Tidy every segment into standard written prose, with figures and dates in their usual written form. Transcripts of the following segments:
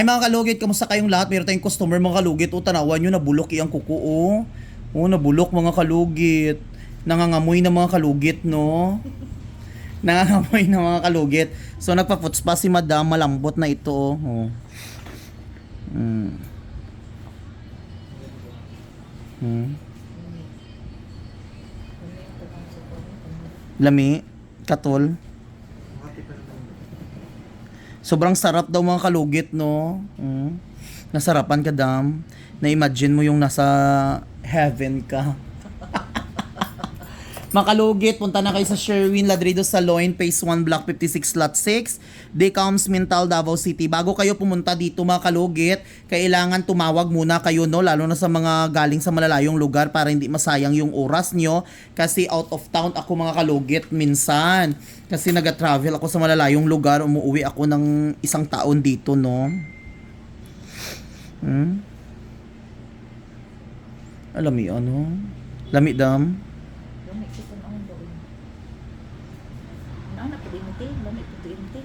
Ay mga kalugit, kamusta kayong lahat? Meron tayong customer mga kalugit. O tanawan nyo, nabulok iyang kuko o. O nabulok mga kalugit. Nangangamoy na mga kalugit no. Nangangamoy na mga kalugit. So nagpa-puts pa si madam, malambot na ito oh. Hmm. Lami, katol. Sobrang sarap daw mga kalugit, no? Nasarapan ka, dam. Na-imagine mo yung nasa heaven ka. Mga kalugit, punta na kayo sa Sherwin Ladrido Saloon, Phase 1, Block 56, Lot 6, Decoms, Mintal, Davao City. Bago kayo pumunta dito mga kalugit, kailangan tumawag muna kayo, no? Lalo na sa mga galing sa malalayong lugar para hindi masayang yung oras nyo. Kasi out of town ako mga kalugit minsan. Kasi nag-travel ako sa malalayong lugar, umuwi ako ng isang taon dito, no? Alami, ano? Lami, dam? Lami kita na ang doon. Ano po din ito? Lami po din ito.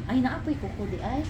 Ay, naapoy kuko di ay.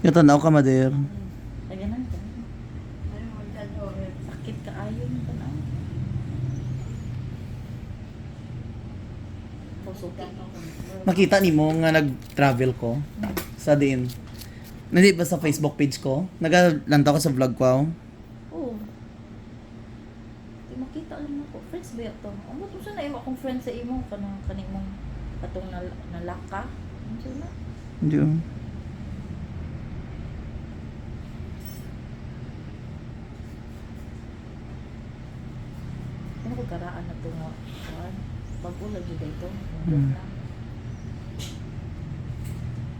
Natanaw ka, Mader. Ay, ganun ka. Sakit ka ayon ka na. Pusukin ako. Nakita ni mo nga nag-travel ko sa din. Hindi ba sa Facebook page ko? Nagalanta ko sa vlog ko. Oo. Di makita lang ako. Friends ba ito? Ang ba't mo siya na akong friends sa imo? Kanimong katong nalaka? Ano siya na? Hindi oh. Ano ko karaan na ito nga? Pag-ulag yun ito.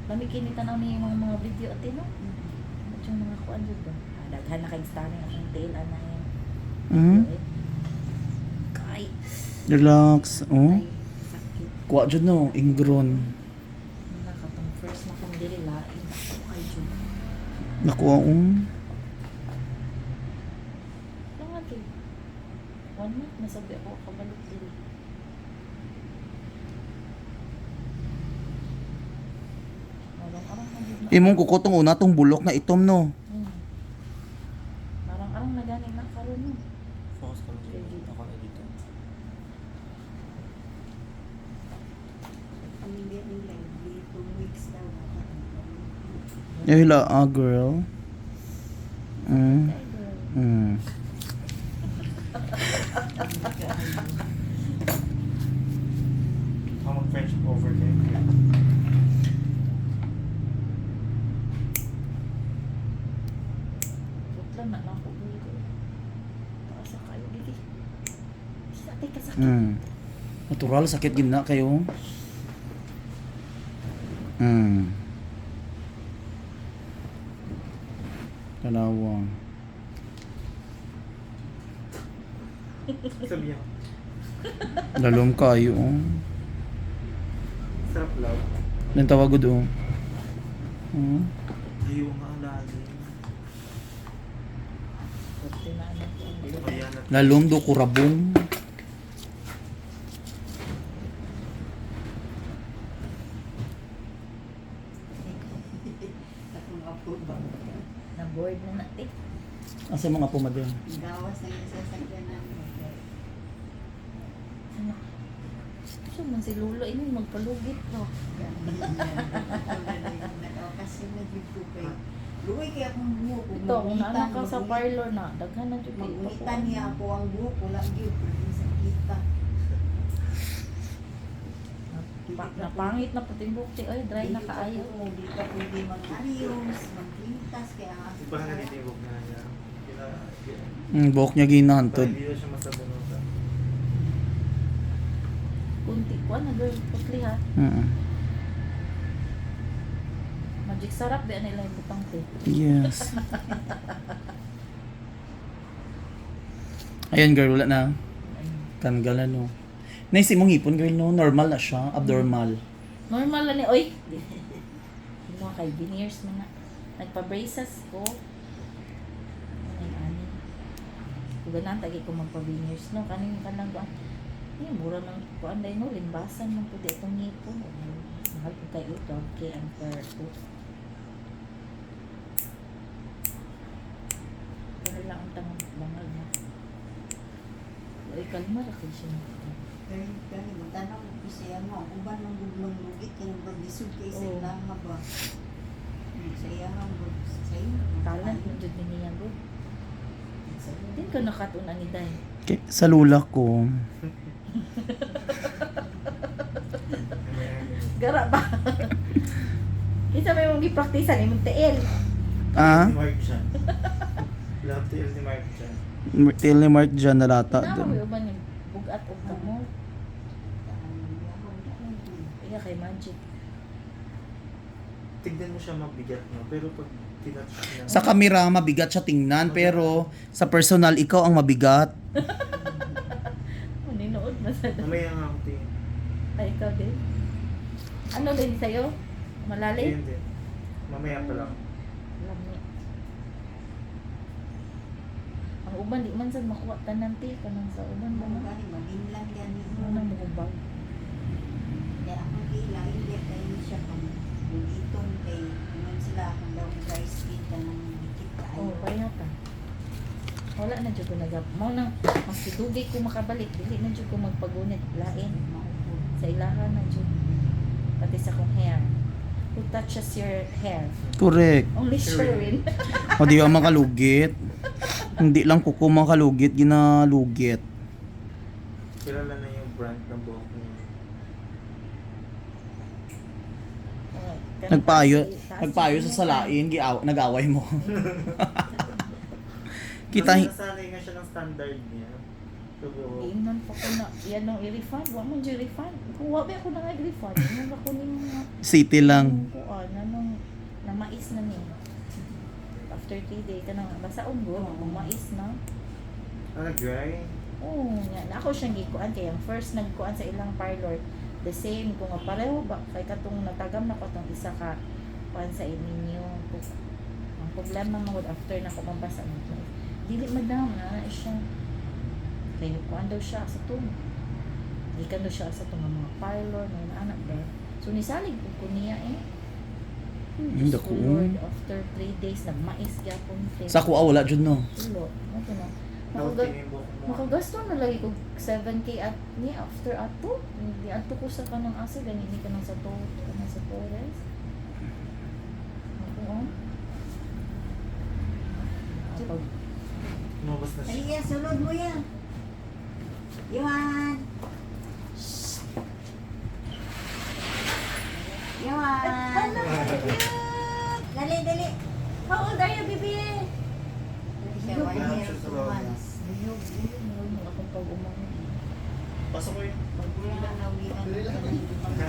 Kami kinitan na niya yung mga video at no? At yung mga kuan dito. Daghan na kayong stunning ang tail na yung video Kay. Relax. Oh. Ay, sakit. Kuha dyan no. Ingron. Nakatong first na kong dili lain. Ako kay Jun. Nakuha ko. Lang nga din. 1 month nasabi ako kabalik dili. Arang-arang na dito. Imong kuko tong una tong bulok na itom no. Arang-arang na gani na karon no. Focus ka lang dito. Ako na dito. Hila, girl. Ako mag-French over kayo. Butlan na lang ko dito. Taasa kayo dili. Sakit ka sakit. Natural, sakit gina kayo. Kalawang. Sabi ako. Lalom kayo. Oh. Sarap lang. Nang tawagod oh. Ayaw nga lagi. Pati na ano ko. Kaya na. Lalom do kurabong. Na-board na natin. Asa mga pumadin? Gawas na yung sasakyan namin. Ano? Siya man si Lolo, ini magpalugit no. Kasi nag-YouTube eh. Luwi kaya akong buhok. Ito, kung naanak ka sa parlor na, daghan na dyan. Mag-uwitan niya ako ang buhok. Wala yun. Sa kita. Napangit na puting bukti. Ay, dry na kaayo. Di ka pwede mag-ayos, mag-pintas, kaya Iba na nitibok na niya. Buhok niya ginahantod. Hindi na siya masabunutan. Kunti ko na girl. Putli ha. Magic sarap ba nila yung butang te. Yes. Ayan girl, wala na. Tanggal na no. Naisip mong hipon girl no, normal na siya, abnormal. Normal lang ni. Oy! Mga kay veneers man na. Nagpa-braces ko. Ani. Kuganan tagi ko magpa-veneers no. Kaning kanang ba? Mura nang kuan day no, limbasan man pud itong ngipon. Mahal ko kay ito, kay ang per tooth. Pero lang ang tanong bangal na. Ay, kalma ra kay siya. kani magtanong ko siya mo, uban ng gudlong lugit, kaya mag-disod kayo sa Oo. ilang nga ba? Sa iya nga ba? Sa iyo. Talent mo jud ni niya go. Din ko nakatuna ni Day. Sa lula ko. Gara ba? Isa may mong gipraktisan imong tiil. Ah? Ni Mark siya. Love tail ni Mark siya. Tail ni Mark dyan nalata Na dun. mo uban yung bugat og kamo. Iya kay Magic. Tignan mo siya mabigat no, pero pag tinatch niya. Sa kamera, mabigat siya tingnan, pero sa personal, ikaw ang mabigat. Maninood na sa Mamaya nga ako tingin. ay ikaw din. Ano din sa'yo? Malalim? Hindi. Mamaya pa lang. Lami. Ang uban di man sad makuha tanan ti kanang sa uban ba Ano na? gani, maginlang yan Ano mo ubang? Kaya akong kilay, kaya siya kung iton kay naman sila akong daw dry skin ka ng dikit Oh, kaayo. kaya ta. Wala na jud ko nagap. Mao nang maski tubig ko makabalik, dili na jud ko magpagunit lain. Sa ilahan na jud. Pati sa kong hair. Who touches your hair? Correct. Only Sherwin. O di ba makalugit? Hindi lang kuko makalugit, ginalugit. Kilala na yung brand ng buhok niya. Nagpayo sa salain, nag-away mo. Kita, Kasi nasanay nga siya ng standard niya. Sa buhok. Iinan pa ko na, yan nung i-refund. Wa mo dyan refund. Kung wa ba ako na i-refund, yan ako ni mga city lang. kuan, anong namais na ni. After 3 days, ka na, basta ungo, kung mais na. Ah, nag-dry? Oo, nga. Na ako siyang gikuan, kaya ang first nagkuan sa ilang parlor, the same, kung nga pareho ba, kay katong natagam na ko tong isa ka, kuan sa inyo. Ang problema mo, after na ko mabasa nito, dili madam na siya. Kaya kuan daw siya sa tong. Ikan daw siya sa tong mga parlor, may anak ba. So nisalig ko niya eh. Hindi Diyos ko. ko, Lord, after 3 days, nagmais gyapon. Sa kuha, wala dyan no. Ulo, ano na. Nautin yung buhok mo. Makagasto na lagi ko 7K at ni after ato. Hindi ato ko sa kanang asa gani ni kanang sa kanang sa Torres. Ako oh. Pag Lumabas na siya. Ay, sunod mo yan. Yohan! Yohan! Dali, dali! how old are you, baby? Siya, 1 year, 2 months. Meron mo akong pag-umang. Pasok ko yun. Pagbulang na uwihan. Pagbulang na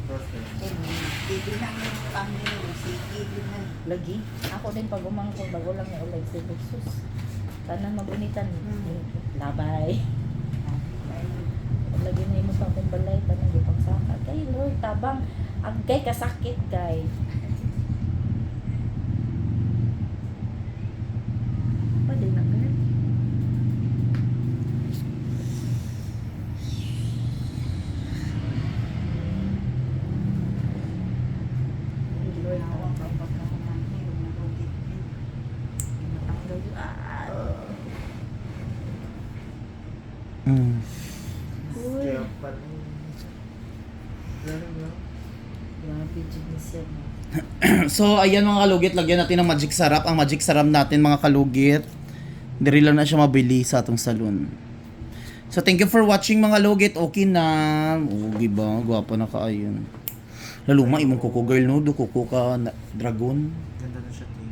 Cross na yun. Baby na yung pangino. Sige, na. Lagi. Ako din pag-umang ko bago lang ni ulag si Jesus. Tanan magunitan. Labay. Lagi na yung pang kumbalay. Tanan yung pangsaka. Kay Lord, tabang. Agay kasakit, kay. Pwede na girl. Lord, Nawang pagpagkakuman niyo. Nalugit niyo. matanggal yun. Uy. Kaya pala yun. Lalo na. Grabe, genius yan. So, ayan mga kalugit, lagyan natin ng magic sarap. Ang magic sarap natin mga kalugit, diri lang na siya mabili sa atong salon. So thank you for watching mga logit. Okay na. Oh, diba? Gwapa na kaayon. Laluma imong kuko girl no, do kuko ka dragon. Ganda na siya, T.